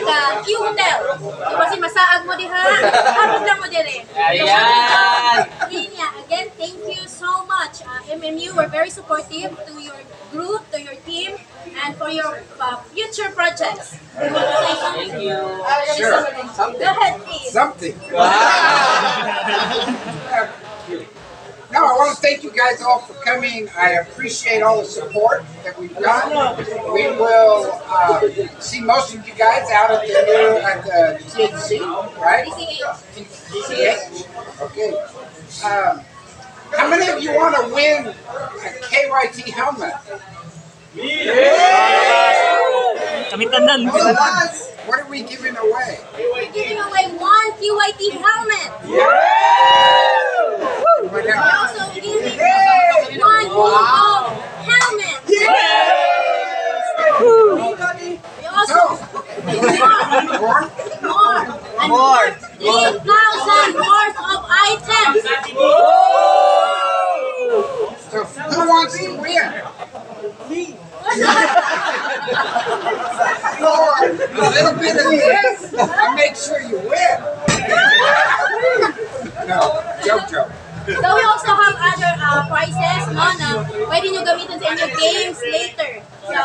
nag-Q-Hotel. So, kasi masaag mo diha, habog lang mo dire. Ayan! Again, thank you so much. MMU, we're very supportive to your group, to your team, and for your future projects. You want to say something? Thank you. Sure. Go ahead, please. Something. No, I want to thank you guys all for coming. I appreciate all the support that we've gotten. We will see most of you guys out at the THC, right? TCH. Okay. How many of you want to win a KYT helmet? Kami-tanan. What are we giving away? We're giving away one QYT helmet. What We're else? also giving one MOTO helmet. We also More? and 3,000 worth of items. So who wants to win? Lord, a little bit of this, I'll make sure you win. No, joke. So we also have other prizes na pwede nyo gamitin sa inyong games later. So,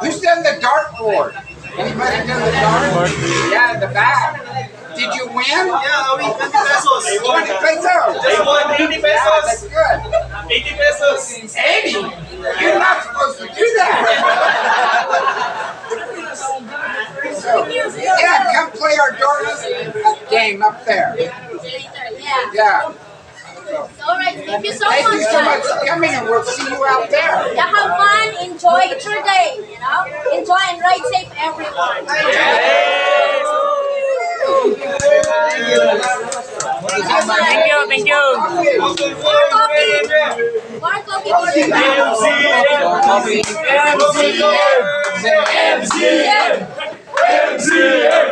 Who's done the dartboard? Anybody done the dartboard? Yeah, in the back. Did you win? Yeah, we 20 pesos. 20 pesos. Just won 80 Yeah, pesos. that's good. 80 pesos. 80? You're not supposed to do that. So, yeah, come play our dart game up there. later, yeah. Yeah. So, alright, thank you so Thank much. you so much guys. for coming, and we'll see you out there. Yeah, have fun, enjoy your day, you know? Enjoy and ride safe, everyone. Thank you. More coffee. More coffee. MCM! MCM! MCM!